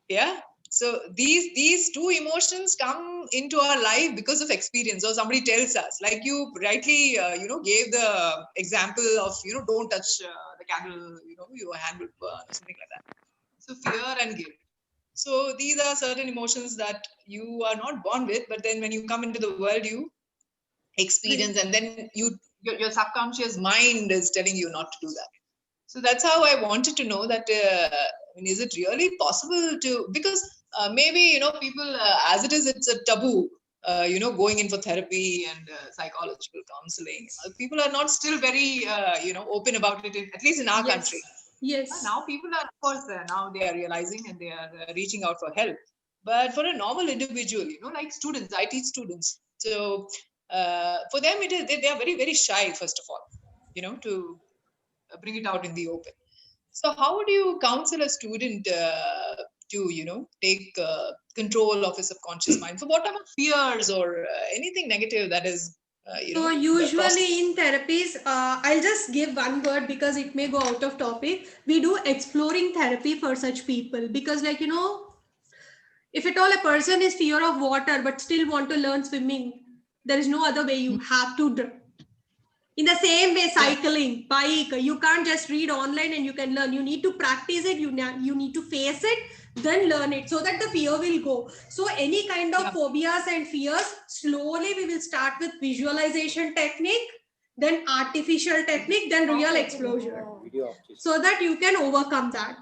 Yeah. So these two emotions come into our life because of experience, or somebody tells us. Like you rightly, gave the example of don't touch the candle. Your hand will burn, or something like that. So fear and guilt. So these are certain emotions that you are not born with, but then when you come into the world, you experience, and then your subconscious mind is telling you not to do that. So that's how I wanted to know that. Is it really possible to? Because maybe people, as it is, it's a taboo. Going in for therapy and psychological counseling. People are not still very open about it. At least in our country. Yes. Now people are, of course, now they are realizing and they are reaching out for help. But for a normal individual, like students, I teach students. So for them, it is they are very very shy. First of all, to bring it out in the open. So how would you counsel a student to take control of his subconscious mind for whatever fears or anything negative that is So usually in therapies, I'll just give one word because it may go out of topic. We do exploring therapy for such people because, like, if at all a person is fear of water but still want to learn swimming, there is no other way. You have to. In the same way, cycling, bike, you can't just read online and you can learn. You need to practice it. You need to face it, then learn it so that the fear will go. So any kind of phobias and fears, slowly we will start with visualization technique, then artificial technique, then real exposure, so that you can overcome that.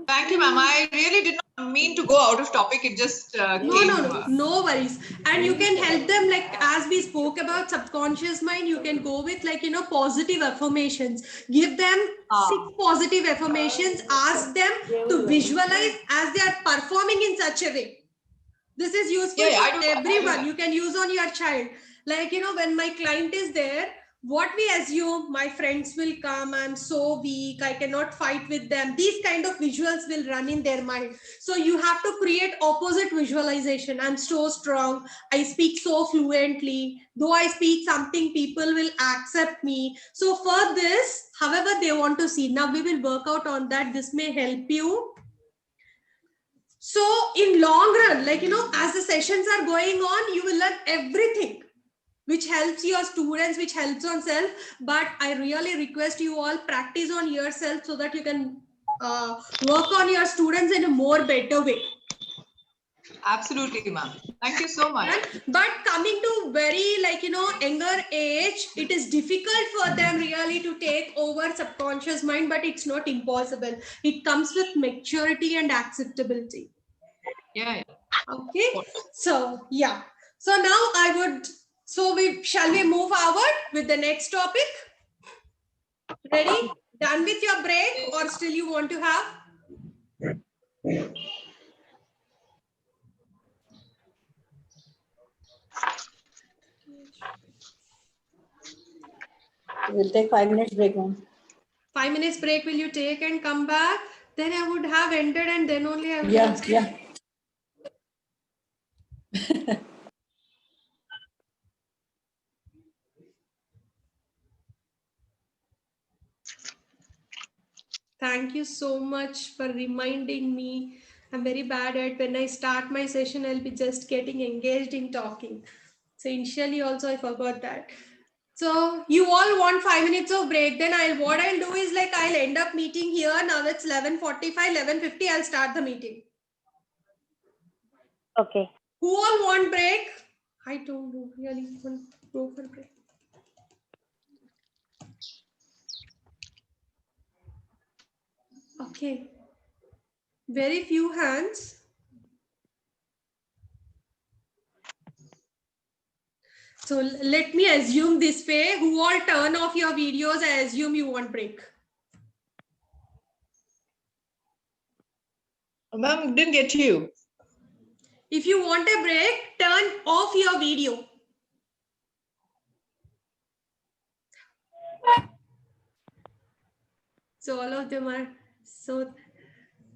Thank you, ma'am. I really did not mean to go out of topic. It just no worries. And you can help them, like as we spoke about subconscious mind, you can go with like positive affirmations. Give them 6 positive affirmations. Ask them to visualize as they are performing in such a way. This is useful for everyone. You can use on your child. Like, when my client is there, what we assume, my friends will come, I'm so weak, I cannot fight with them. These kind of visuals will run in their mind. So you have to create opposite visualization. I'm so strong. I speak so fluently. Though I speak something, people will accept me. So for this, however they want to see. Now we will work out on that. This may help you. So in long run, like, as the sessions are going on, you will learn everything which helps your students, which helps on self. But I really request you all practice on yourself so that you can work on your students in a more better way. Absolutely, ma'am. Thank you so much. But coming to very younger age, it is difficult for them really to take over subconscious mind, but it's not impossible. It comes with maturity and acceptability. Yeah. Okay. So yeah. So now shall we move forward with the next topic? Ready? Done with your break, or still you want to have? We'll take 5 minutes break, ma'am. 5 minutes break will you take and come back? Then I would have ended and then only I would Yeah. Thank you so much for reminding me. I'm very bad at when I start my session, I'll be just getting engaged in talking. So initially also I forgot that. So you all want 5 minutes of break. Then what I'll do is like I'll end up meeting here. Now it's 11:45, 11:50. I'll start the meeting. Okay. Who all want break? I don't really want to go for break. Okay. Very few hands. So let me assume this way. Who all turn off your videos? I assume you want break. Ma'am, didn't get you. If you want a break, turn off your video. So all of them are so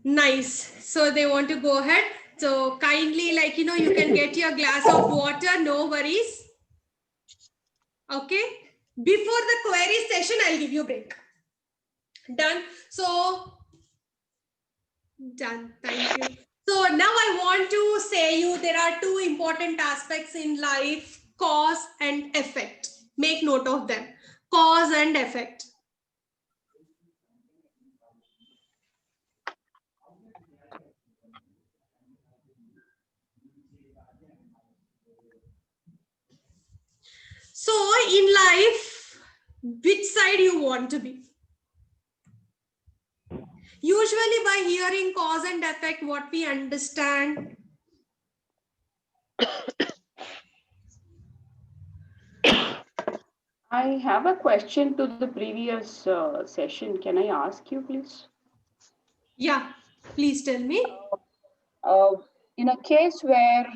nice. So they want to go ahead. So kindly, you can get your glass of water, no worries. Okay. Before the query session, I'll give you a break. Done. So Done. Thank you. So now I want to say you there are two important aspects in life, cause and effect. Make note of them. Cause and effect. So in life, which side you want to be? Usually by hearing cause and effect, what we understand. I have a question to the previous session. Can I ask you, please? Yeah, please tell me. In a case where,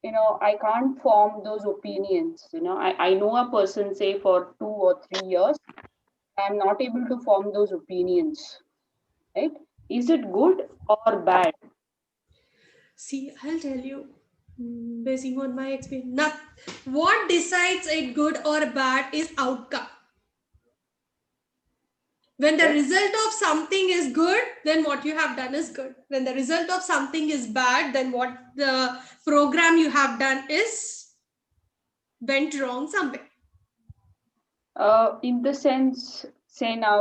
I can't form those opinions, I know a person, say, for 2 or 3 years, I'm not able to form those opinions, right? Is it good or bad? See, I'll tell you, basing on my experience, not what decides it good or bad is outcome. When the Okay. result of something is good, then what you have done is good. When the result of something is bad, then what the program you have done is went wrong somewhere. In the sense, say now,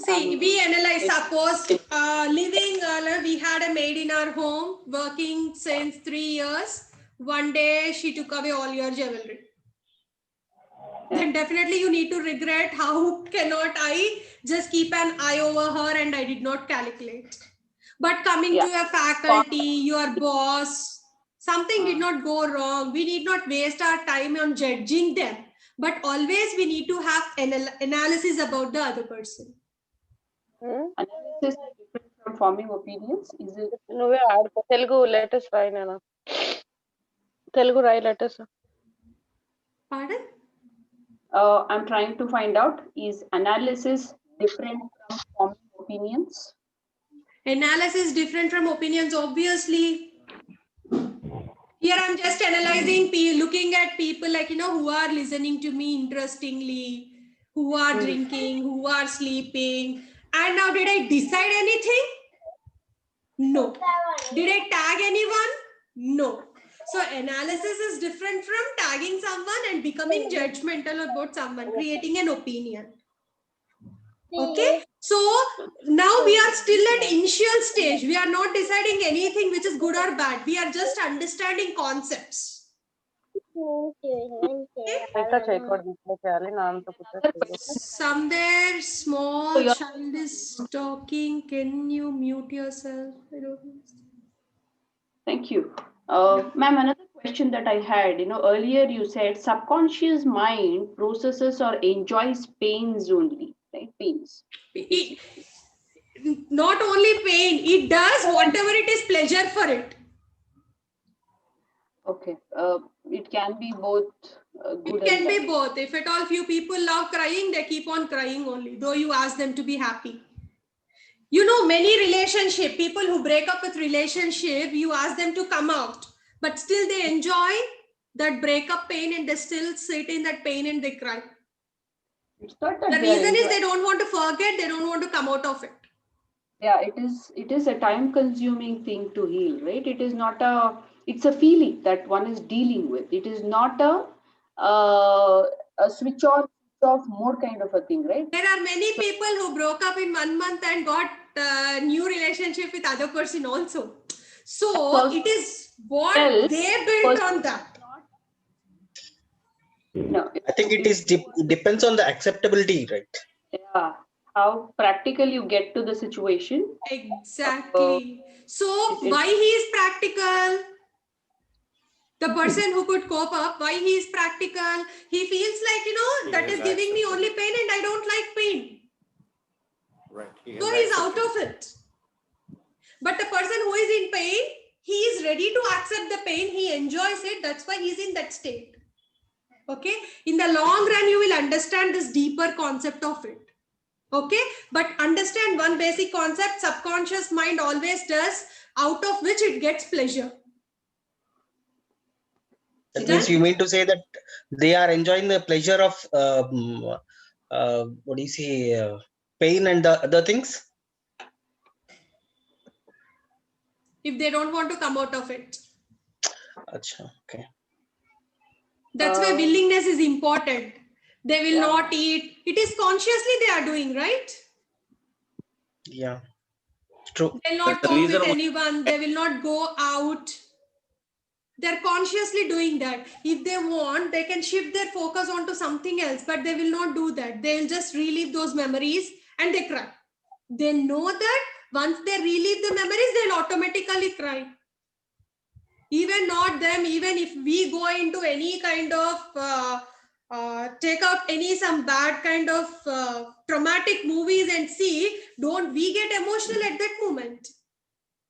See, we analyze, suppose we had a maid in our home working since 3 years. One day she took away all your jewelry. Then definitely you need to regret, how cannot I just keep an eye over her and I did not calculate. But coming to a faculty, your boss, something did not go wrong. We need not waste our time on judging them. But always we need to have analysis about the other person. Analysis is different from forming opinions. Is it? నువ్వే ఆడుకో Telugu letters రాయి నేను తెలుగు రాయి letters Pardon? I'm trying to find out, is analysis different from forming opinions? Analysis different from opinions, obviously. Here I'm just analyzing, looking at people like, who are listening to me interestingly, who are drinking, who are sleeping. And now, did I decide anything? No. Did I tag anyone? No. So analysis is different from tagging someone and becoming judgmental about someone, creating an opinion. Okay, so now we are still at initial stage. We are not deciding anything which is good or bad. We are just understanding concepts. ఇంకా చేయకూడదు ఇట్లా చేయాలి నా అంత Somewhere small So you're- child is talking. Can you mute yourself? I don't know. Thank you. Ma'am, another question that I had, earlier you said subconscious mind processes or enjoys pains only, right? Pains. Not only pain, it does whatever it is pleasure for it. Okay. It can be both good It can and be bad. both. If at all few people love crying, they keep on crying only, though you ask them to be happy. Many relationship, people who break up with relationship, you ask them to come out, but still they enjoy that breakup pain and they still sit in that pain and they cry. It's not that The they are reason is enjoy- they don't want to forget, they don't want to come out of it. Yeah, it is a time consuming thing to heal, right? It is not it's a feeling that one is dealing with. It is not a switch on switch off mode kind of a thing, right? There are many people who broke up in 1 month and got new relationship with other person also. So it is what they built on that. No, I think it is depends on the acceptability, right? yeah, how practical you get to the situation. Exactly. So why he is practical? The person who could cope up, why he is practical? He feels like, that is giving me only pain and I don't like pain. Right. So he's out of it. But the person who is in pain, he is ready to accept the pain. He enjoys it. That's why he's in that state. Okay. In the long run, you will understand this deeper concept of it. Okay. But understand one basic concept, subconscious mind always does, out of which it gets pleasure. That means you mean to say that they are enjoying the pleasure of what do you say, pain and the other things? if they don't want to come out of it. Acha, okay. That's why willingness is important. They will not eat. It is consciously they are doing, right? Yeah, true. They will not That's the talk reason with why- anyone. They will not go out. They're consciously doing that. If they want, they can shift their focus onto something else, but they will not do that. They will just relive those memories and they cry. They know that once they relive the memories, they'll automatically cry. Even not them, even if we go into any kind of take out some bad kind of traumatic movies and see, don't we get emotional at that moment?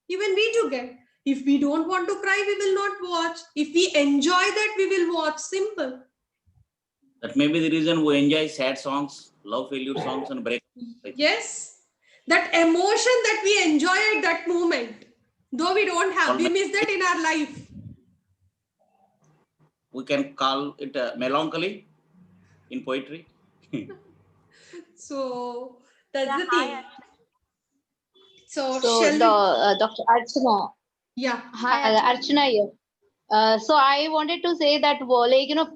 Even we do get. If we don't want to cry, we will not watch. If we enjoy that, we will watch. Simple. That may be the reason we enjoy sad songs, love failure songs, and break. Yes. That emotion that we enjoy at that moment, though we don't have, we miss that in our life. We can call it melancholy in poetry. So that's the hi, thing. So, So shall we? Dr. Archana, Yeah. hi, Archana here. So I wanted to say that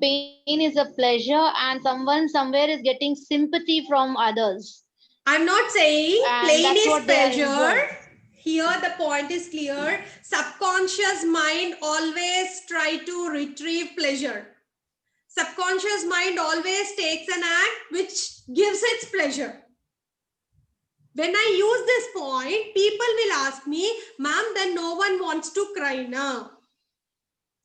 pain is a pleasure, and someone somewhere is getting sympathy from others. I'm not saying And plain that's is what they are pleasure. enjoying. Here the point is clear. Subconscious mind always try to retrieve pleasure. Subconscious mind always takes an act which gives its pleasure. When I use this point, people will ask me, ma'am, then no one wants to cry now.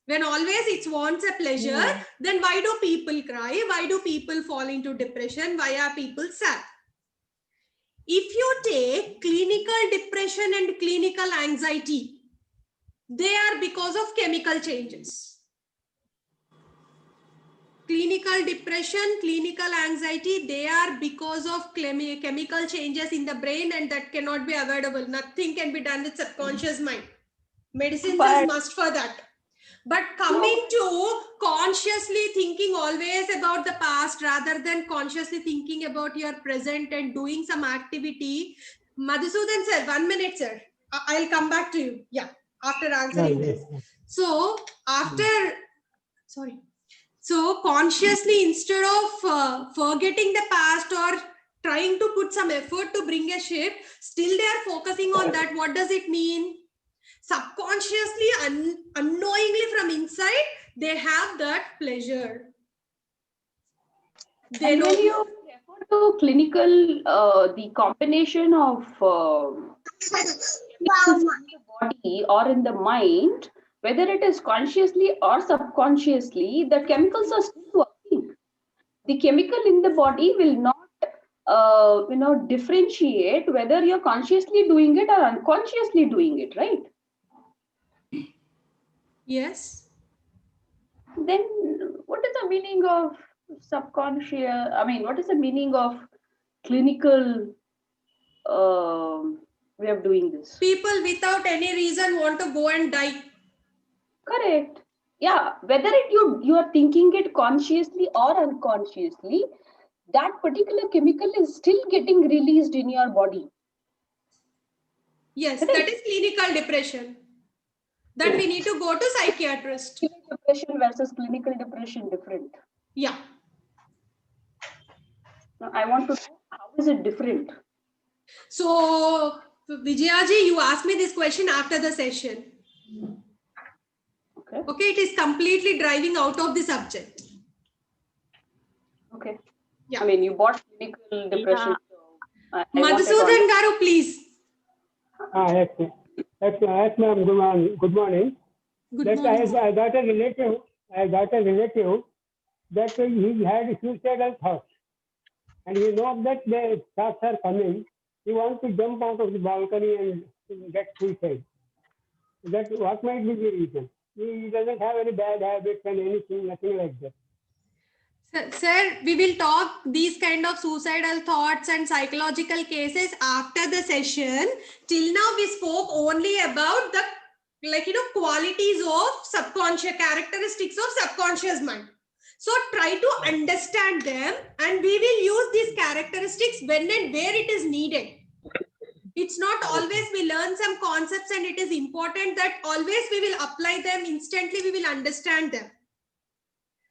When always it wants a pleasure, then why do people cry? Why do people fall into depression? Why are people sad? If you take clinical depression and clinical anxiety, they are because of chemical changes. Clinical depression, clinical anxiety, they are because of chemical changes in the brain, and that cannot be avoidable. Nothing can be done with subconscious mind. Medicines is must for that. But coming to consciously thinking always about the past rather than consciously thinking about your present and doing some activity. Madhusudan sir, 1 minute, sir. I'll come back to you. Yeah, after answering this. So, So consciously, instead of forgetting the past or trying to put some effort to bring a shift, still they are focusing on that. What does it mean? Subconsciously, unknowingly from inside, they have that pleasure. They And know. when you refer to clinical, the combination of chemicals in the body or in the mind, whether it is consciously or subconsciously, the chemicals are still working. The chemical in the body will not, differentiate whether you're consciously doing it or unconsciously doing it, right? Yes. Then what is the meaning of subconscious? I mean, what is the meaning of clinical way of doing this? People without any reason want to go and die. Correct. Yeah, whether you are thinking it consciously or unconsciously, that particular chemical is still getting released in your body. Yes, Correct. that is clinical depression. That we need to go to psychiatrist. Clinical depression versus clinical depression different. Yeah. Now, I want to know, how is it different? So, Vijayaji, you asked me this question after the session. Okay, it is completely driving out of the subject. Okay. Yeah. I mean, you bought clinical depression. So Madhusudan Garu, please. Yes, ma'am. Good morning. Good morning. I got a relative that he had suicidal thoughts, and he knows that the thoughts are coming. He wants to jump out of the balcony and get suicide. That what might be the reason? He doesn't have any bad habits and anything, nothing like that. Sir, we will talk these kind of suicidal thoughts and psychological cases after the session. Till now, we spoke only about the qualities of subconscious, characteristics of subconscious mind. So try to understand them, and we will use these characteristics when and where it is needed. It's not always we learn some concepts and it is important that always we will apply them instantly, we will understand them.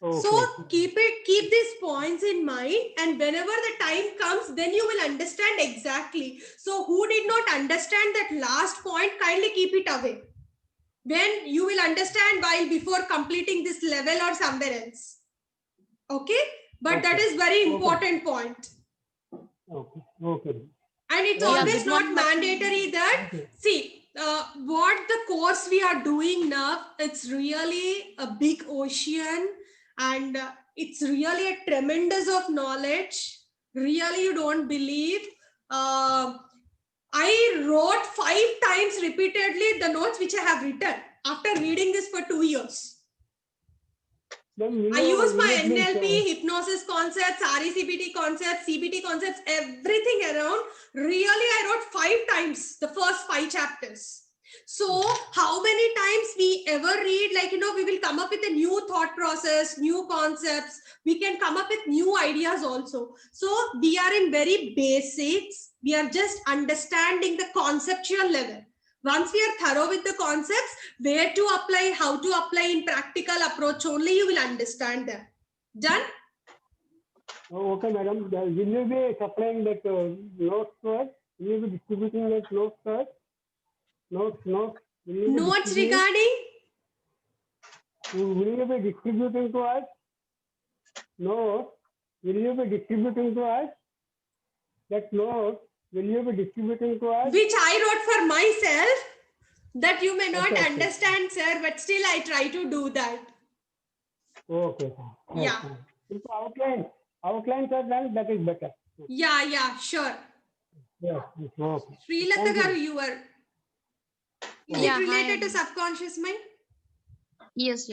Okay. So keep these points in mind, and whenever the time comes, then you will understand exactly. So who did not understand that last point, kindly keep it away. Then you will understand while before completing this level or somewhere else. Okay? But that is very important point. Okay. Okay. And it's Yeah, always good not one. mandatory that, see, what the course we are doing now, it's really a big ocean, and it's really a tremendous of knowledge. Really, you don't believe. I wrote 5 times repeatedly the notes which I have written after reading this for 2 years. Then will I you- use my will you please, NLP, hypnosis concepts, RECPT concepts, CBT concepts, everything around. Really, I wrote 5 times the first 5 chapters. So how many times we ever read, like, we will come up with a new thought process, new concepts. We can come up with new ideas also. So we are in very basics. We are just understanding the conceptual level. Once we are thorough with the concepts, where to apply, how to apply in practical approach only, you will understand them. Done? okay, madam. Will you be supplying that notes to us? Will you be distributing that notes to us? Notes. Will you be Notes distributing? regarding? Will you be distributing to us? Notes. Will you be distributing to us? That note, will you be distributing to us? Which I wrote for myself, that you may not Okay. understand, sir, but still I try to do that. Okay. Yeah. If outlines are done, that is better. Yeah, sure. Yes. Okay. Srilata Thank you. garu, you are. Is Yeah, it related hi. to subconscious mind? Yes.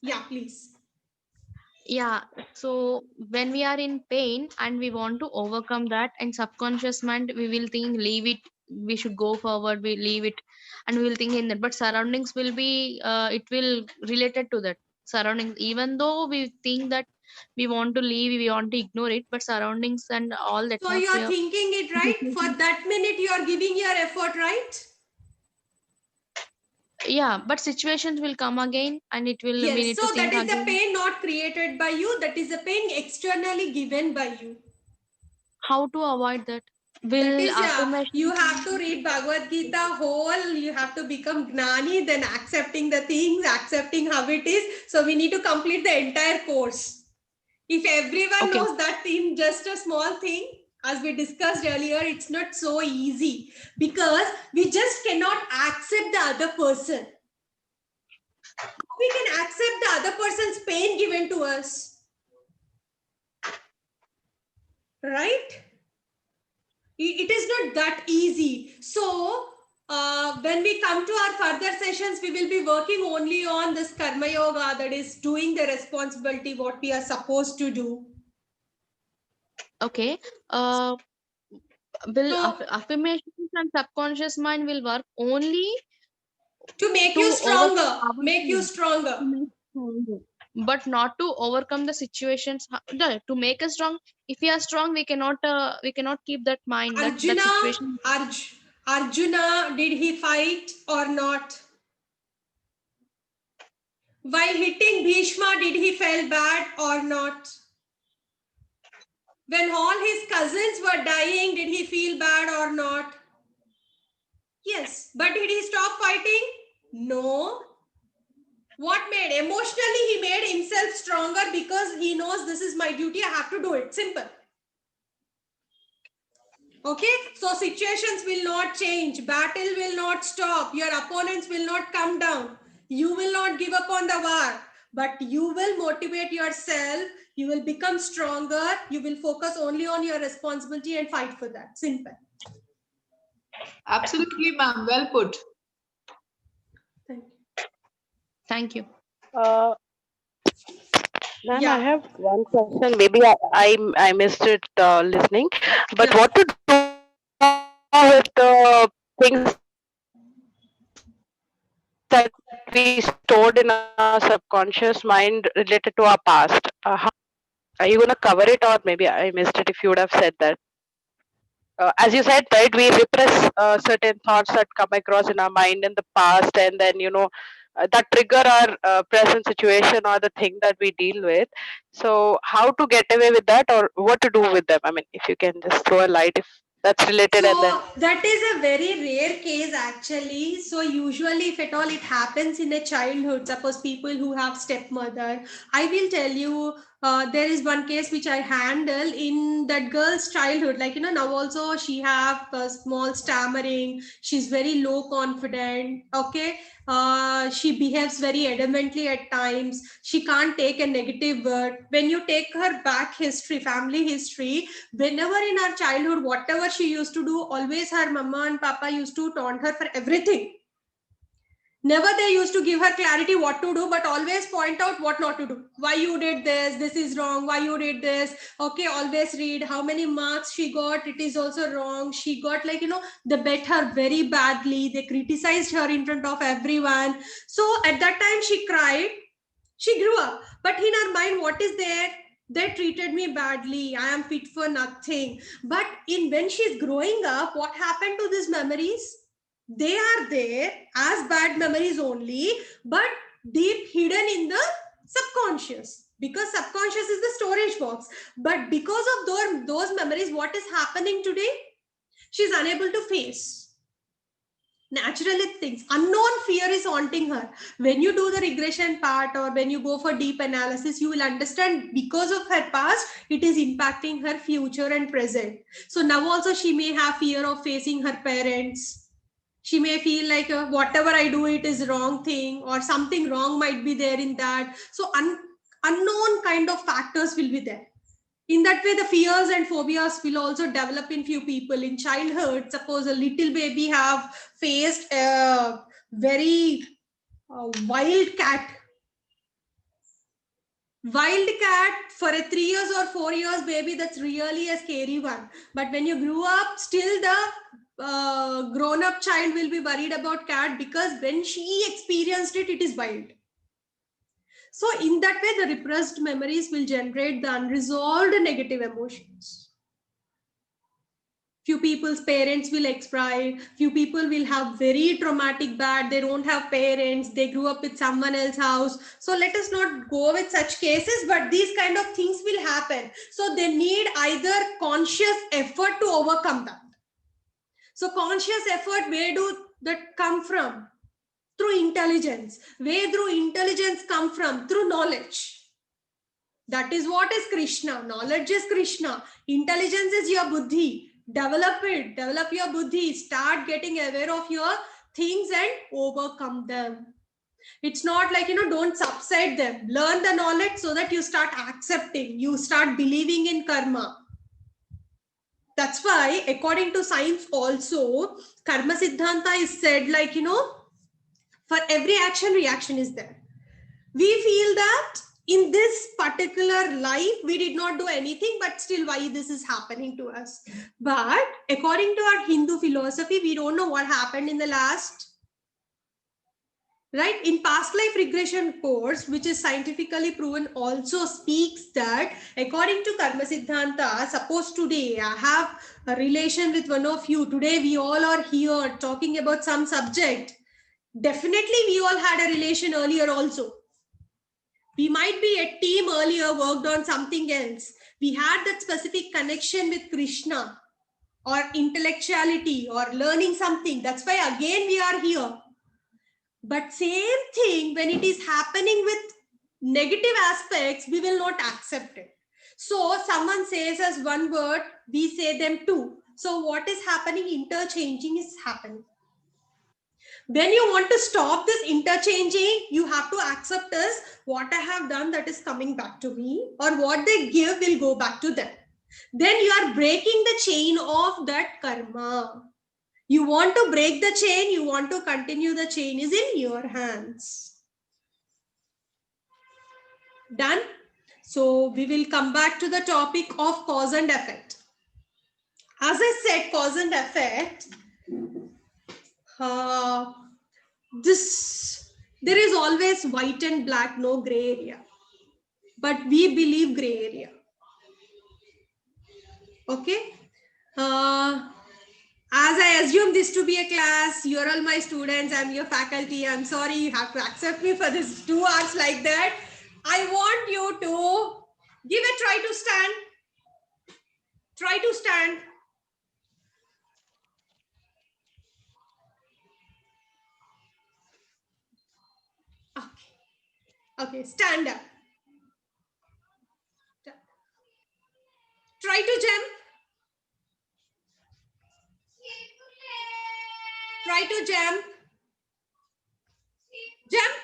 Yeah, please. Yeah. So when we are in pain and we want to overcome that, and subconscious mind, we will think, leave it. We should go forward. We leave it, and we will think in that. But surroundings will be, it will related to that surroundings. Even though we think that we want to leave, we want to ignore it, but surroundings and all the So you are atmosphere. thinking it right? For that minute, you are giving your effort, right? Yeah, but situations will come again, and it will. We Yes. need So to that think is the again. pain not created by you. That is the pain externally given by you. How to avoid that? That Will is, affirmation. you have to read Bhagavad Gita whole, you have to become Gnani, then accepting the things, accepting how it is. So we need to complete the entire course. If everyone Okay. knows that in just a small thing, as we discussed earlier, it's not so easy because we just cannot accept the other person. We can accept the other person's pain given to us. Right? It is not that easy. So when we come to our further sessions, we will be working only on this karma yoga, that is doing the responsibility, what we are supposed to do. Okay. Will So, affirmations and subconscious mind will work only to make to you overcome stronger, our make you pain. stronger. To make stronger. But not to overcome the situations. To make us strong. If we are strong, we cannot keep that mind, that situation. Arjuna, did he fight or not? While hitting Bhishma, did he feel bad or not? When all his cousins were dying, did he feel bad or not? Yes. But did he stop fighting? No. What made? Emotionally, he made himself stronger because he knows this is my duty, I have to do it. Simple. Okay? So situations will not change. Battle will not stop. Your opponents will not come down. You will not give up on the war. But you will motivate yourself. You will become stronger. You will focus only on your responsibility and fight for that. Simple. Absolutely, ma'am. Well put. Thank you. Thank you. Ma'am, Yeah. I have one question. Maybe I missed it listening, but Yeah. what to do with the things that we stored in our subconscious mind related to our past? Are you going to cover it, or maybe I missed it if you would have said that? as you said, right, we repress certain thoughts that come across in our mind in the past, and then that trigger our present situation or the thing that we deal with. So how to get away with that, or what to do with them? I mean, if you can just throw a light if that's related. And then So that is a very rare case actually. So usually if at all it happens in a childhood, suppose people who have stepmother, I will tell you there is one case which I handle in that girl's childhood. Like, now also she have a small stammering. She's very low confident. Okay. She behaves very adamantly at times. She can't take a negative word. When you take her back history, family history, whenever in our childhood, whatever she used to do, always her mama and papa used to taunt her for everything. Never they used to give her clarity what to do, but always point out what not to do. Why you did this is wrong. Why you did this? Okay, always read how many marks she got. It is also wrong. She got they bet her very badly. They criticized her in front of everyone. So at that time she cried. She grew up. But in her mind, what is there? They treated me badly. I am fit for nothing. But when she's growing up, what happened to these memories? They are there as bad memories only, but deep hidden in the subconscious, because subconscious is the storage box. But because of those memories, what is happening today? She's unable to face. Naturally, things unknown fear is haunting her. When you do the regression part or when you go for deep analysis, you will understand because of her past, it is impacting her future and present. So now also she may have fear of facing her parents. She may feel like whatever I do, it is wrong thing, or something wrong might be there in that. So unknown kind of factors will be there. In that way, the fears and phobias will also develop in few people in childhood. Suppose a little baby have faced a very wild cat. Wild cat for a 3 years or 4 years baby, that's really a scary one. But when you grew up, still the grown-up child will be worried about cat, because when she experienced it, it is wild. So in that way, the repressed memories will generate the unresolved negative emotions. Few people's parents will expire. Few people will have very traumatic bad. They don't have parents. They grew up with someone else's house. So let us not go with such cases, but these kind of things will happen. So they need either conscious effort to overcome that. So conscious effort, where do that come from? Through intelligence. Where do intelligence come from? Through knowledge. That is what is Krishna. Knowledge is Krishna. Intelligence is your buddhi. Develop it. Develop your buddhi. Start getting aware of your things and overcome them. It's not like, don't subside them. Learn the knowledge so that you start accepting. You start believing in karma. That's why, according to science also, Karma Siddhanta is said like, for every action, reaction is there. We feel that in this particular life, we did not do anything, but still why this is happening to us. But according to our Hindu philosophy, we don't know what happened in the last. Right? In past life regression course, which is scientifically proven, also speaks that according to Karma Siddhanta, suppose today I have a relation with one of you. Today we all are here talking about some subject. Definitely we all had a relation earlier also. We might be a team earlier, worked on something else. We had that specific connection with Krishna or intellectuality or learning something. That's why again we are here. But same thing, when it is happening with negative aspects, we will not accept it. So someone says us one word, we say them two. So what is happening? Interchanging is happening. When you want to stop this interchanging, you have to accept as what I have done, that is coming back to me, or what they give will go back to them. Then you are breaking the chain of that karma. You want to break the chain, you want to continue the chain, is in your hands. Done? So we will come back to the topic of cause and effect. As I said, cause and effect, there is always white and black, no gray area. But we believe gray area. Okay? As I assume this to be a class, you're all my students, I'm your faculty. I'm sorry, you have to accept me for this 2 hours like that. I want you to give a try to stand. Try to stand. Okay. Okay, stand up. Try to jump. Try to jump. Jump.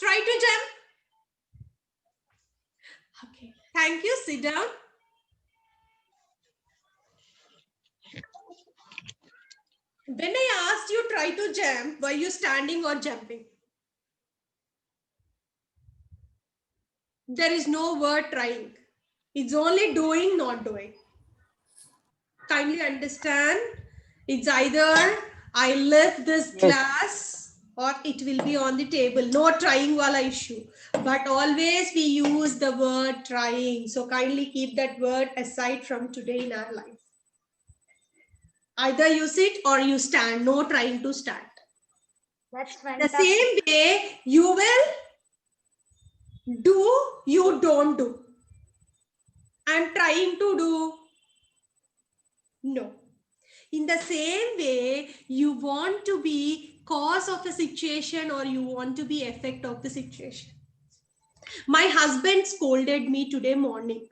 Try to jump. Okay. Thank you. Sit down. When I asked you try to jump, were you standing or jumping? There is no word trying. It's only doing, not doing. Kindly understand. It's either I left this class or it will be on the table. No trying wala issue. But always we use the word trying. So kindly keep that word aside from today in our life. Either you sit or you stand. No trying to stand. That's The fantastic. same way you will do, you don't do. I'm trying to do. No. In the same way, you want to be cause of a situation or you want to be effect of the situation. My husband scolded me today morning.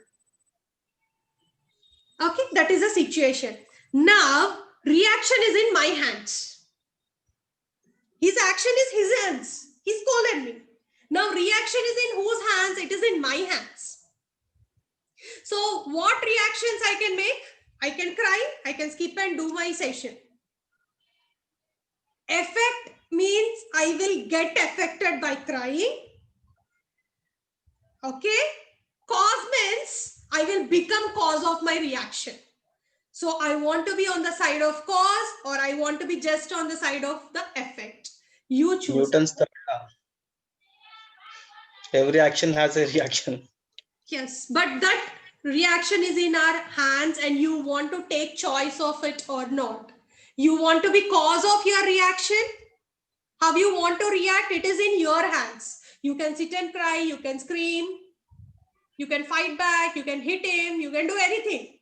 Okay, that is a situation. Now, reaction is in my hands. His action is his hands. He scolded me. Now, reaction is in whose hands? It is in my hands. So, what reactions I can make? I can cry. I can skip and do my session. Effect means I will get affected by crying. Okay. Cause means I will become cause of my reaction. So I want to be on the side of cause or I want to be just on the side of the effect. You choose. Newton's third law. Every action has a reaction. Yes, but that reaction is in our hands and you want to take choice of it or not. You want to be cause of your reaction. How you want to react, it is in your hands. You can sit and cry, you can scream, you can fight back, you can hit him, you can do anything.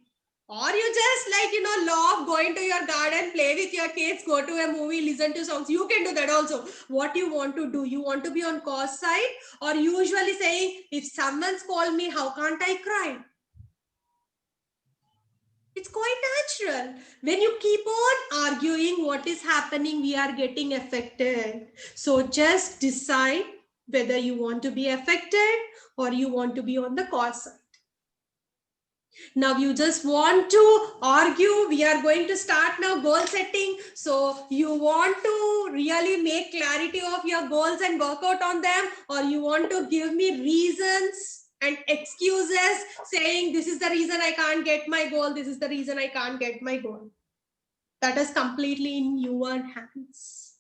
Or you just love going to your garden, play with your kids, go to a movie, listen to songs. You can do that also. What you want to do, you want to be on cause side or usually saying, if someone's called me, how can't I cry? It's quite natural. When you keep on arguing what is happening, we are getting affected. So just decide whether you want to be affected or you want to be on the cause side. Now you just want to argue. We are going to start now goal setting. So you want to really make clarity of your goals and work out on them, or you want to give me reasons and excuses saying this is the reason I can't get my goal. This is the reason I can't get my goal. That is completely in your hands.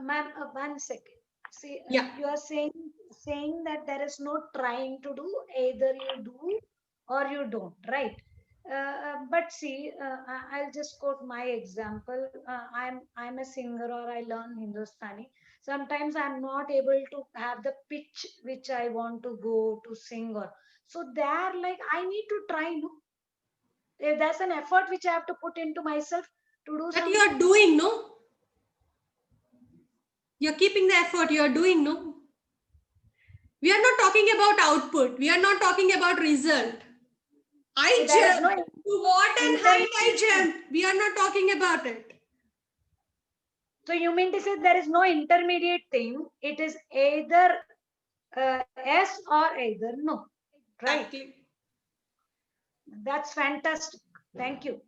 Ma'am, 1 second. See, Yeah. you are saying that there is no trying to do, either you do or you don't, right? But see, I'll just quote my example. I'm a singer or I learn Hindustani. Sometimes I'm not able to have the pitch which I want to go to sing or so. There, like I need to try. No, if there's an effort which I have to put into myself to do But something. you are doing, no? You're keeping the effort, you're doing, no? We are not talking about output. We are not talking about result. I jump. No To what and height I jump. We are not talking about it. So you mean to say there is no intermediate thing. It is either yes or either no. Right? Exactly. That's fantastic. Thank you.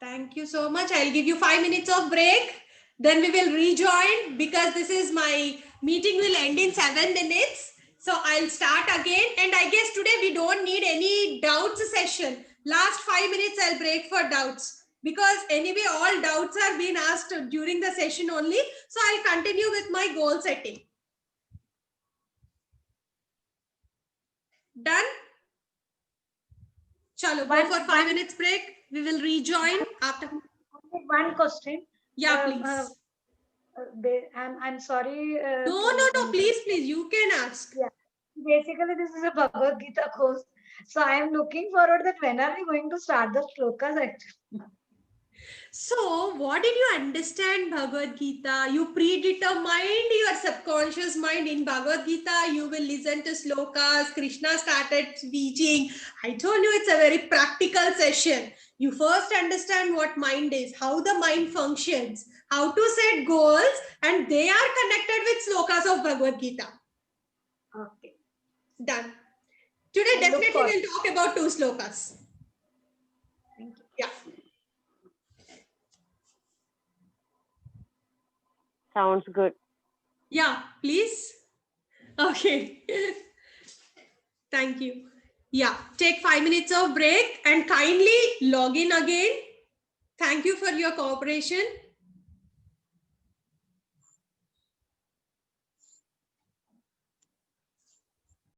Thank you so much. I'll give you 5 minutes of break. Then we will rejoin because this is my meeting will end in 7 minutes. So I'll start again. And I guess today we don't need any doubts session. Last 5 minutes I'll break for doubts. Because anyway, all doubts are being asked during the session only. So I'll continue with my goal setting. Done? Chalo, go for 5 minutes break. We will rejoin after. Only one question. Yeah, please. I'm sorry. No, please, you can ask. Yeah. Basically, this is a Bhagavad Gita course. So I am looking forward that when are we going to start the shlokas actually? So, what did you understand Bhagavad Gita? You predetermined your subconscious mind. In Bhagavad Gita, you will listen to slokas. Krishna started speaking. I told you it's a very practical session. You first understand what mind is, how the mind functions, how to set goals, and they are connected with slokas of Bhagavad Gita. Okay. Done. Today, definitely we'll talk about 2 slokas. Thank you. Yeah. Sounds good. Yeah, please. Okay. Thank you. Yeah, take 5 minutes of break and kindly log in again. Thank you for your cooperation.